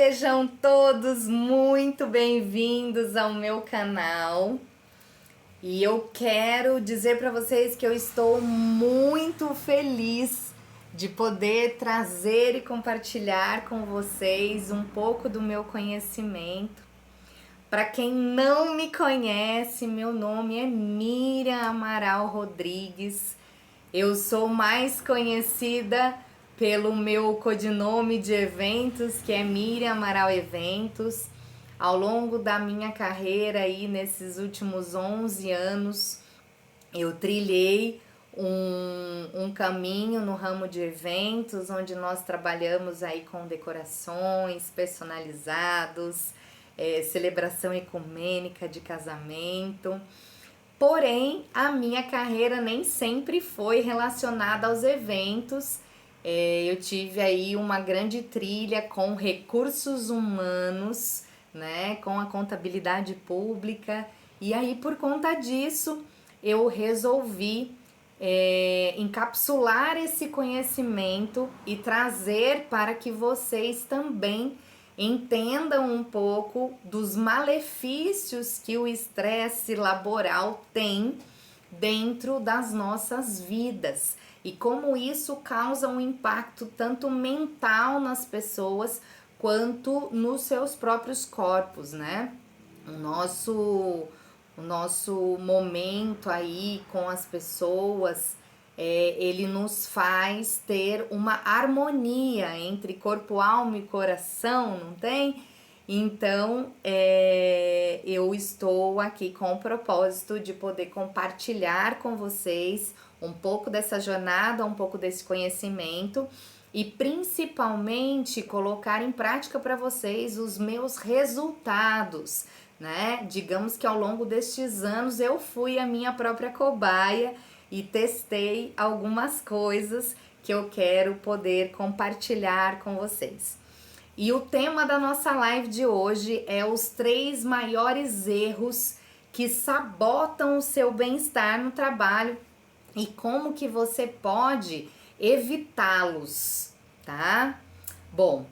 Sejam todos muito bem-vindos ao meu canal. E eu quero dizer para vocês que eu estou muito feliz de poder trazer e compartilhar com vocês um pouco do meu conhecimento. Para quem não me conhece, meu nome é Miriam Amaral Rodrigues. Eu sou mais conhecida pelo meu codinome de eventos, que é Miriam Amaral Eventos. Ao longo da minha carreira aí, nesses últimos 11 anos, eu trilhei um caminho no ramo de eventos, onde nós trabalhamos aí com decorações personalizados, celebração ecumênica de casamento. Porém, a minha carreira nem sempre foi relacionada aos eventos. Eu tive aí uma grande trilha com recursos humanos, né, com a contabilidade pública. E aí, por conta disso, eu resolvi encapsular esse conhecimento e trazer para que vocês também entendam um pouco dos malefícios que o estresse laboral tem dentro das nossas vidas e como isso causa um impacto tanto mental nas pessoas quanto nos seus próprios corpos, né? O nosso momento aí com as pessoas, ele nos faz ter uma harmonia entre corpo, alma e coração, não tem? Então, eu estou aqui com o propósito de poder compartilhar com vocês um pouco dessa jornada, um pouco desse conhecimento e principalmente colocar em prática para vocês os meus resultados, né? Digamos que ao longo destes anos eu fui a minha própria cobaia e testei algumas coisas que eu quero poder compartilhar com vocês. E o tema da nossa live de hoje é os 3 maiores erros que sabotam o seu bem-estar no trabalho e como que você pode evitá-los, tá? Bom,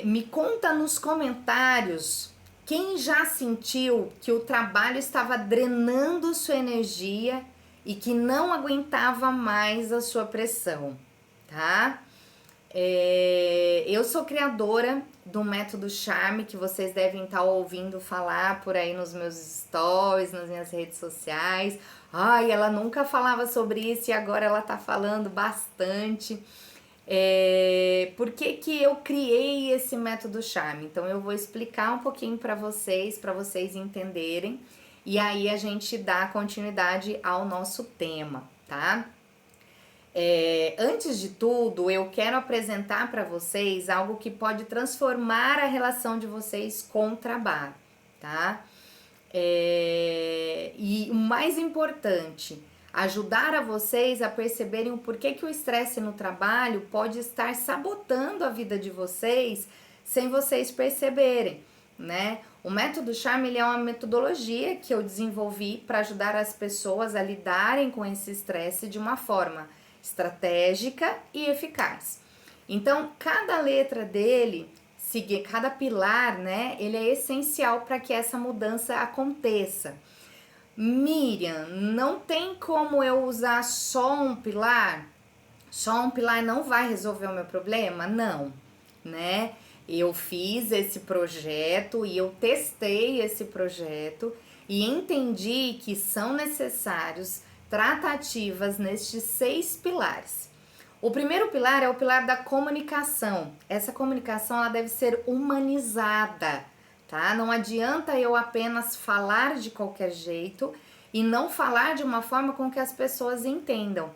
me conta nos comentários quem já sentiu que o trabalho estava drenando sua energia e que não aguentava mais a sua pressão, tá? Eu sou criadora do método Charme, que vocês devem estar ouvindo falar por aí nos meus stories, nas minhas redes sociais. Ai, ela nunca falava sobre isso e agora ela tá falando bastante. Por que eu criei esse método Charme? Então eu vou explicar um pouquinho para vocês entenderem, e aí a gente dá continuidade ao nosso tema, tá? Antes de tudo, eu quero apresentar para vocês algo que pode transformar a relação de vocês com o trabalho, tá? E o mais importante, ajudar a vocês a perceberem o porquê que o estresse no trabalho pode estar sabotando a vida de vocês sem vocês perceberem, né? O método Charme, ele é uma metodologia que eu desenvolvi para ajudar as pessoas a lidarem com esse estresse de uma forma estratégica e eficaz. Então, cada letra dele, cada pilar, né, ele é essencial para que essa mudança aconteça. Miriam, não tem como eu usar só um pilar? Só um pilar não vai resolver o meu problema? Não, né? Eu fiz esse projeto e eu testei esse projeto e entendi que são necessários tratativas nestes 6 pilares. O primeiro pilar é o pilar da comunicação. Essa comunicação ela deve ser humanizada, tá? Não adianta eu apenas falar de qualquer jeito e não falar de uma forma com que as pessoas entendam.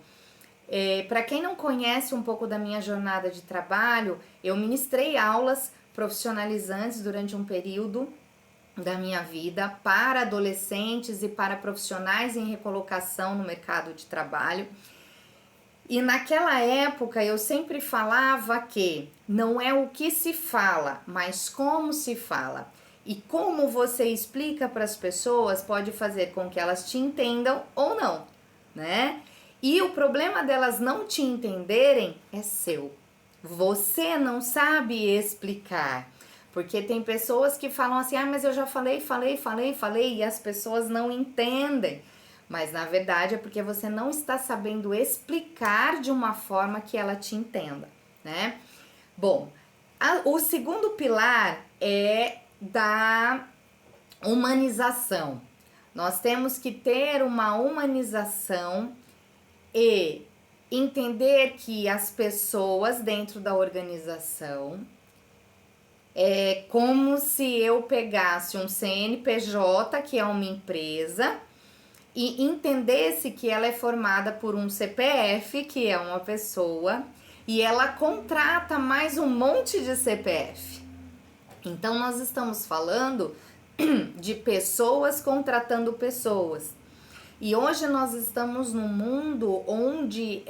Para quem não conhece um pouco da minha jornada de trabalho, eu ministrei aulas profissionalizantes durante um período da minha vida para adolescentes e para profissionais em recolocação no mercado de trabalho. E naquela época eu sempre falava que não é o que se fala, mas como se fala. E como você explica para as pessoas pode fazer com que elas te entendam ou não, né? E o problema delas não te entenderem é seu. Você não sabe explicar. Porque tem pessoas que falam assim, mas eu já falei, e as pessoas não entendem. Mas na verdade é porque você não está sabendo explicar de uma forma que ela te entenda, né? Bom, o segundo pilar é da humanização. Nós temos que ter uma humanização e entender que as pessoas dentro da organização é como se eu pegasse um CNPJ, que é uma empresa, e entendesse que ela é formada por um CPF, que é uma pessoa, e ela contrata mais um monte de CPF. Então, nós estamos falando de pessoas contratando pessoas. E hoje nós estamos num mundo onde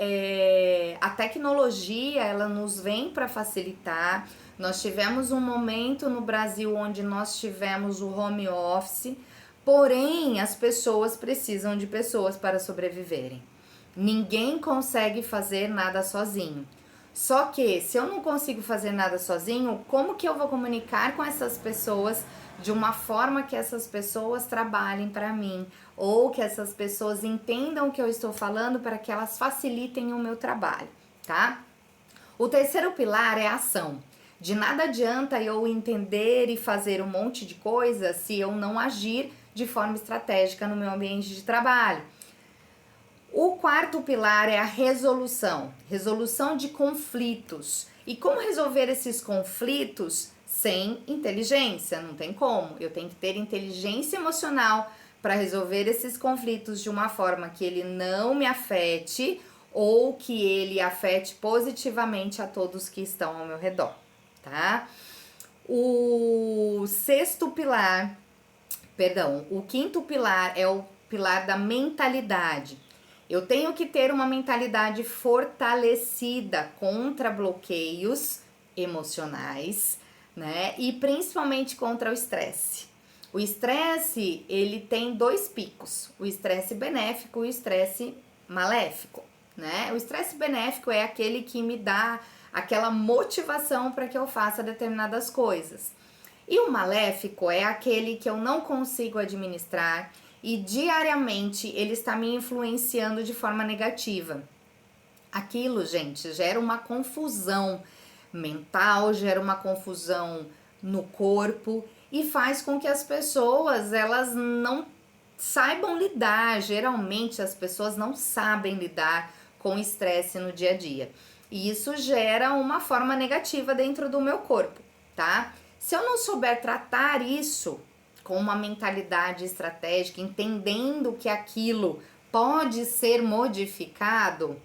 a tecnologia ela nos vem para facilitar. Nós tivemos um momento no Brasil onde nós tivemos o home office, porém as pessoas precisam de pessoas para sobreviverem. Ninguém consegue fazer nada sozinho. Só que se eu não consigo fazer nada sozinho, como que eu vou comunicar com essas pessoas de uma forma que essas pessoas trabalhem para mim? Ou que essas pessoas entendam o que eu estou falando para que elas facilitem o meu trabalho, tá? O terceiro pilar é a ação. De nada adianta eu entender e fazer um monte de coisa se eu não agir de forma estratégica no meu ambiente de trabalho. O quarto pilar é a resolução de conflitos. E como resolver esses conflitos sem inteligência? Não tem como. Eu tenho que ter inteligência emocional para resolver esses conflitos de uma forma que ele não me afete ou que ele afete positivamente a todos que estão ao meu redor, tá? O quinto pilar é o pilar da mentalidade. Eu tenho que ter uma mentalidade fortalecida contra bloqueios emocionais, né? E principalmente contra o estresse. O estresse, ele tem dois picos, o estresse benéfico e o estresse maléfico, né? O estresse benéfico é aquele que me dá aquela motivação para que eu faça determinadas coisas. E o maléfico é aquele que eu não consigo administrar e diariamente ele está me influenciando de forma negativa. Aquilo, gente, gera uma confusão mental, gera uma confusão no corpo e faz com que as pessoas elas não saibam lidar. Geralmente as pessoas não sabem lidar com estresse no dia a dia. E isso gera uma forma negativa dentro do meu corpo, tá? Se eu não souber tratar isso com uma mentalidade estratégica, entendendo que aquilo pode ser modificado,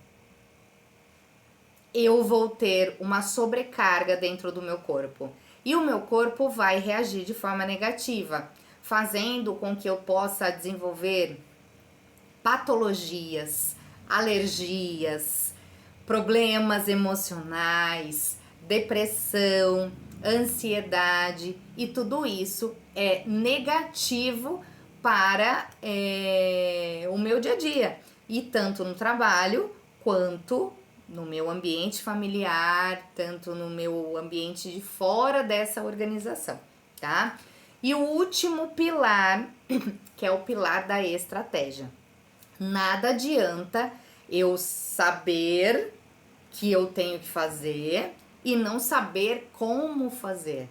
eu vou ter uma sobrecarga dentro do meu corpo. E o meu corpo vai reagir de forma negativa, fazendo com que eu possa desenvolver patologias, alergias, problemas emocionais, depressão, ansiedade, e tudo isso é negativo para o meu dia a dia, e tanto no trabalho quanto no meu ambiente familiar, tanto no meu ambiente de fora dessa organização, tá? E o último pilar, que é o pilar da estratégia. Nada adianta eu saber que eu tenho que fazer e não saber como fazer,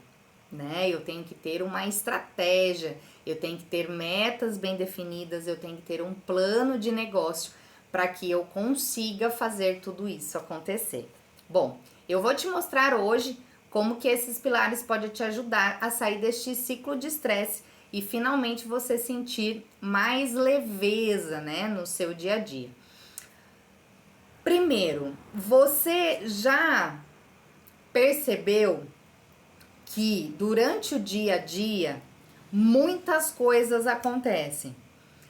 né? Eu tenho que ter uma estratégia, eu tenho que ter metas bem definidas, eu tenho que ter um plano de negócio para que eu consiga fazer tudo isso acontecer. Bom, eu vou te mostrar hoje como que esses pilares podem te ajudar a sair deste ciclo de estresse e finalmente você sentir mais leveza, né, no seu dia a dia. Primeiro, você já percebeu que durante o dia a dia muitas coisas acontecem?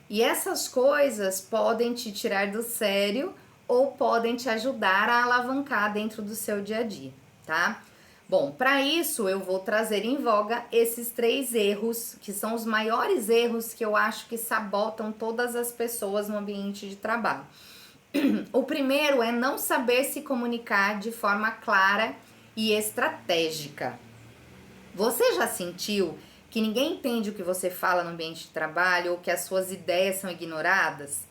E essas coisas podem te tirar do sério ou podem te ajudar a alavancar dentro do seu dia a dia, tá? Bom, para isso eu vou trazer em voga esses 3 erros, que são os maiores erros que eu acho que sabotam todas as pessoas no ambiente de trabalho. O primeiro é não saber se comunicar de forma clara e estratégica. Você já sentiu que ninguém entende o que você fala no ambiente de trabalho ou que as suas ideias são ignoradas?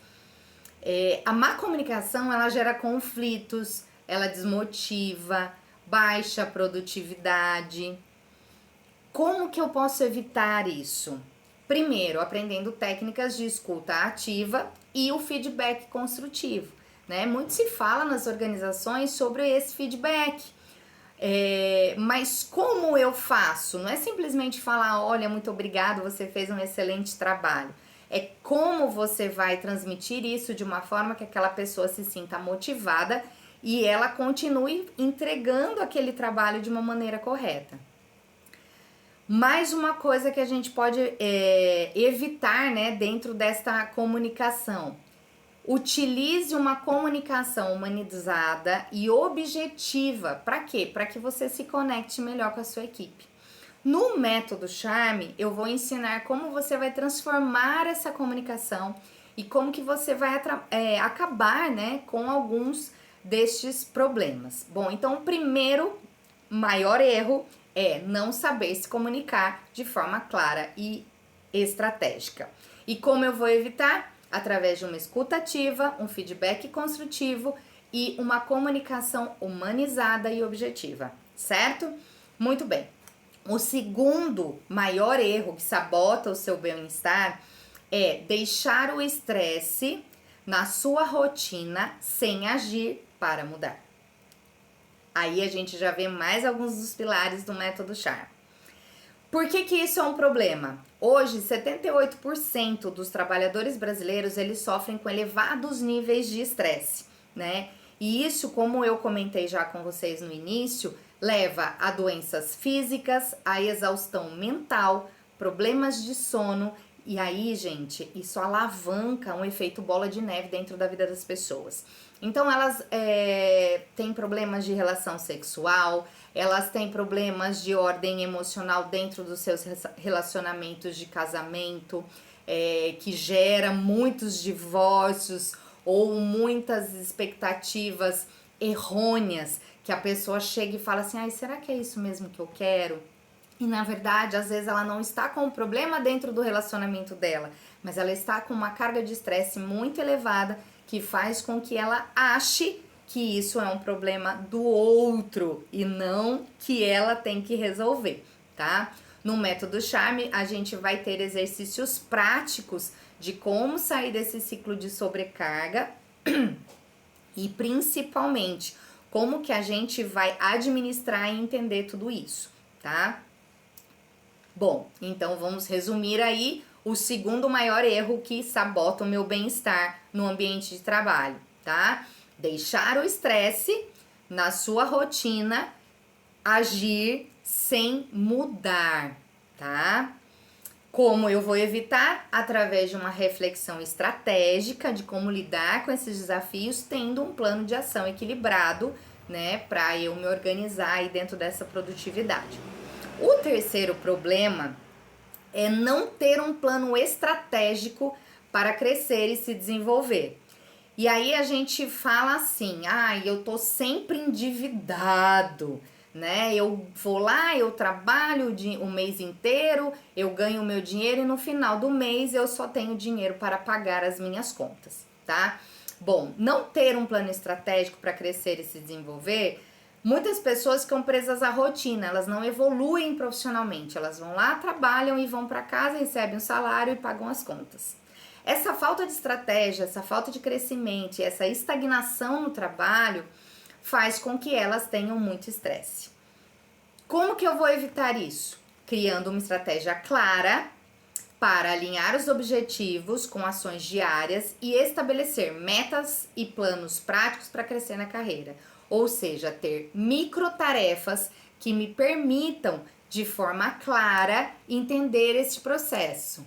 A má comunicação, ela gera conflitos, ela desmotiva, baixa produtividade. Como que eu posso evitar isso? Primeiro, aprendendo técnicas de escuta ativa e o feedback construtivo, né? Muito se fala nas organizações sobre esse feedback. Mas como eu faço? Não é simplesmente falar, olha, muito obrigado, você fez um excelente trabalho. É como você vai transmitir isso de uma forma que aquela pessoa se sinta motivada e ela continue entregando aquele trabalho de uma maneira correta. Mais uma coisa que a gente pode evitar, né, dentro desta comunicação. Utilize uma comunicação humanizada e objetiva. Para quê? Para que você se conecte melhor com a sua equipe. No método Charme, eu vou ensinar como você vai transformar essa comunicação e como que você vai acabar, né, com alguns destes problemas. Bom, então o primeiro maior erro é não saber se comunicar de forma clara e estratégica. E como eu vou evitar? Através de uma escuta ativa, um feedback construtivo e uma comunicação humanizada e objetiva, certo? Muito bem. O segundo maior erro que sabota o seu bem-estar é deixar o estresse na sua rotina sem agir para mudar. Aí a gente já vê mais alguns dos pilares do método Charme. Por que isso é um problema? Hoje, 78% dos trabalhadores brasileiros, eles sofrem com elevados níveis de estresse, né? E isso, como eu comentei já com vocês no início, leva a doenças físicas, a exaustão mental, problemas de sono. E aí, gente, isso alavanca um efeito bola de neve dentro da vida das pessoas. Então, elas têm problemas de relação sexual, elas têm problemas de ordem emocional dentro dos seus relacionamentos de casamento, que gera muitos divórcios ou muitas expectativas errôneas, que a pessoa chega e fala assim, ai, será que é isso mesmo que eu quero? E na verdade, às vezes ela não está com um problema dentro do relacionamento dela, mas ela está com uma carga de estresse muito elevada que faz com que ela ache que isso é um problema do outro e não que ela tem que resolver, tá? No método Charme, a gente vai ter exercícios práticos de como sair desse ciclo de sobrecarga e principalmente como que a gente vai administrar e entender tudo isso, tá? Bom, então vamos resumir aí o segundo maior erro que sabota o meu bem-estar no ambiente de trabalho, tá? Deixar o estresse na sua rotina, agir sem mudar, tá? Como eu vou evitar? Através de uma reflexão estratégica de como lidar com esses desafios, tendo um plano de ação equilibrado, né, para eu me organizar aí dentro dessa produtividade. O terceiro problema é não ter um plano estratégico para crescer e se desenvolver. E aí a gente fala assim, eu tô sempre endividado, né? Eu vou lá, eu trabalho o mês inteiro, eu ganho o meu dinheiro e no final do mês eu só tenho dinheiro para pagar as minhas contas, tá? Bom, não ter um plano estratégico para crescer e se desenvolver, muitas pessoas ficam presas à rotina, elas não evoluem profissionalmente, elas vão lá, trabalham e vão para casa, recebem um salário e pagam as contas. Essa falta de estratégia, essa falta de crescimento e essa estagnação no trabalho faz com que elas tenham muito estresse. Como que eu vou evitar isso? Criando uma estratégia clara para alinhar os objetivos com ações diárias e estabelecer metas e planos práticos para crescer na carreira. Ou seja, ter microtarefas que me permitam, de forma clara, entender este processo.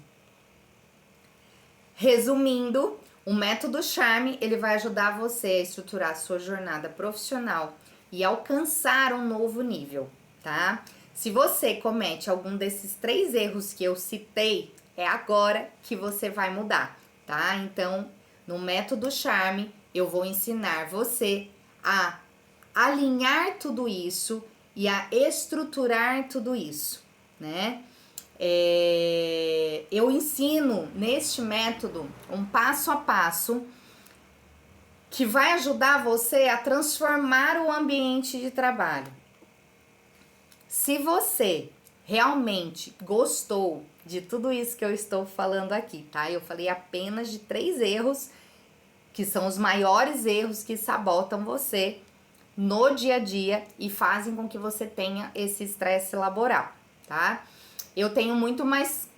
Resumindo, o método Charme, ele vai ajudar você a estruturar a sua jornada profissional e alcançar um novo nível, tá? Se você comete algum desses 3 erros que eu citei, é agora que você vai mudar, tá? Então, no método Charme, eu vou ensinar você a alinhar tudo isso e a estruturar tudo isso, né? Eu ensino neste método um passo a passo que vai ajudar você a transformar o ambiente de trabalho. Se você realmente gostou de tudo isso que eu estou falando aqui, tá? Eu falei apenas de 3 erros que são os maiores erros que sabotam você no dia a dia e fazem com que você tenha esse estresse laboral, tá? Eu tenho muito mais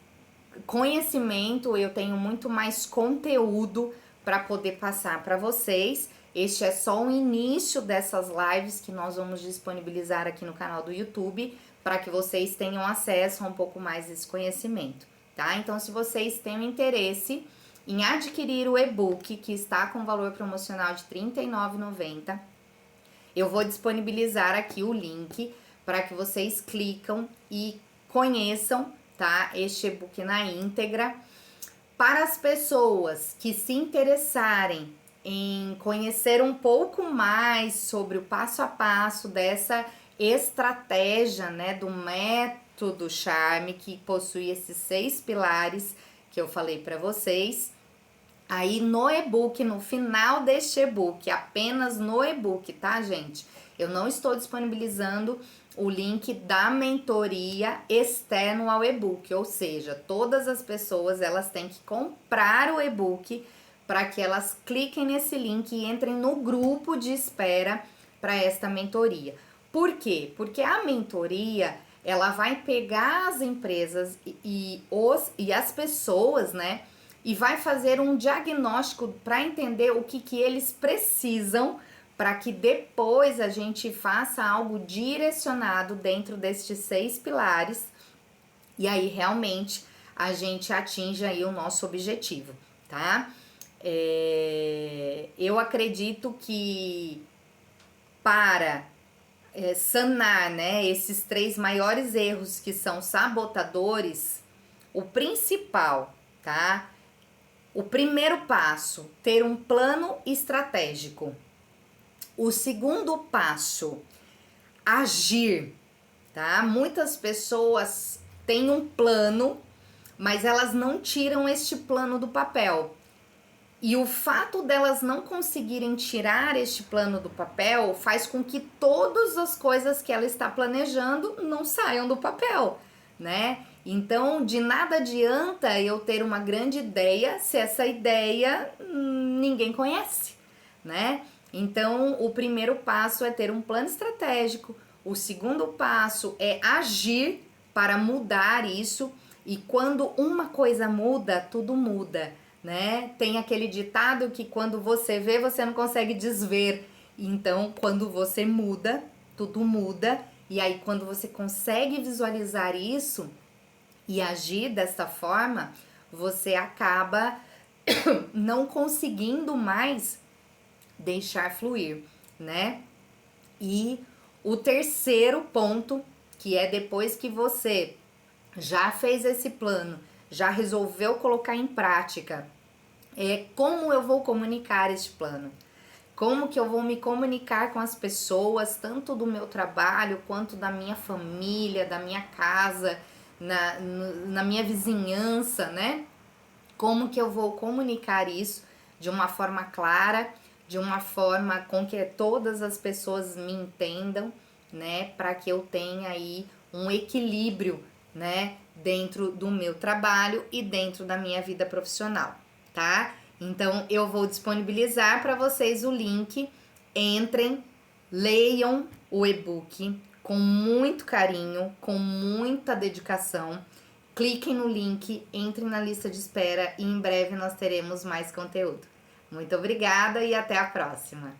conhecimento, eu tenho muito mais conteúdo para poder passar para vocês. Este é só o início dessas lives que nós vamos disponibilizar aqui no canal do YouTube para que vocês tenham acesso a um pouco mais desse conhecimento, tá? Então, se vocês têm interesse em adquirir o e-book que está com valor promocional de R$ 39,90, eu vou disponibilizar aqui o link para que vocês clicam e conheçam, tá? Este e-book na íntegra. Para as pessoas que se interessarem em conhecer um pouco mais sobre o passo a passo dessa estratégia, né, do método Charme, que possui esses 6 pilares que eu falei para vocês, aí no e-book, no final deste e-book, apenas no e-book, tá, gente? Eu não estou disponibilizando o link da mentoria externo ao e-book, ou seja, todas as pessoas elas têm que comprar o e-book para que elas cliquem nesse link e entrem no grupo de espera para esta mentoria. Por quê? Porque a mentoria ela vai pegar as empresas e as pessoas, né? E vai fazer um diagnóstico para entender o que eles precisam para que depois a gente faça algo direcionado dentro destes 6 pilares e aí realmente a gente atinja aí o nosso objetivo, tá? Eu acredito que para sanar, né, esses 3 maiores erros que são sabotadores, o principal, tá? O primeiro passo, ter um plano estratégico. O segundo passo, agir, tá? Muitas pessoas têm um plano, mas elas não tiram este plano do papel. E o fato delas não conseguirem tirar este plano do papel faz com que todas as coisas que ela está planejando não saiam do papel, né? Então, de nada adianta eu ter uma grande ideia se essa ideia ninguém conhece, né? Então, o primeiro passo é ter um plano estratégico, o segundo passo é agir para mudar isso, e quando uma coisa muda, tudo muda, né? Tem aquele ditado que quando você vê, você não consegue desver. Então, quando você muda, tudo muda, e aí quando você consegue visualizar isso e agir dessa forma, você acaba não conseguindo mais deixar fluir, né? E o terceiro ponto, que é depois que você já fez esse plano, já resolveu colocar em prática, é como eu vou comunicar este plano. Como que eu vou me comunicar com as pessoas, tanto do meu trabalho, quanto da minha família, da minha casa, na minha vizinhança, né? Como que eu vou comunicar isso de uma forma clara, de uma forma com que todas as pessoas me entendam, né? Para que eu tenha aí um equilíbrio, né? Dentro do meu trabalho e dentro da minha vida profissional, tá? Então, eu vou disponibilizar para vocês o link. Entrem, leiam o e-book com muito carinho, com muita dedicação. Cliquem no link, entrem na lista de espera e em breve nós teremos mais conteúdo. Muito obrigada e até a próxima!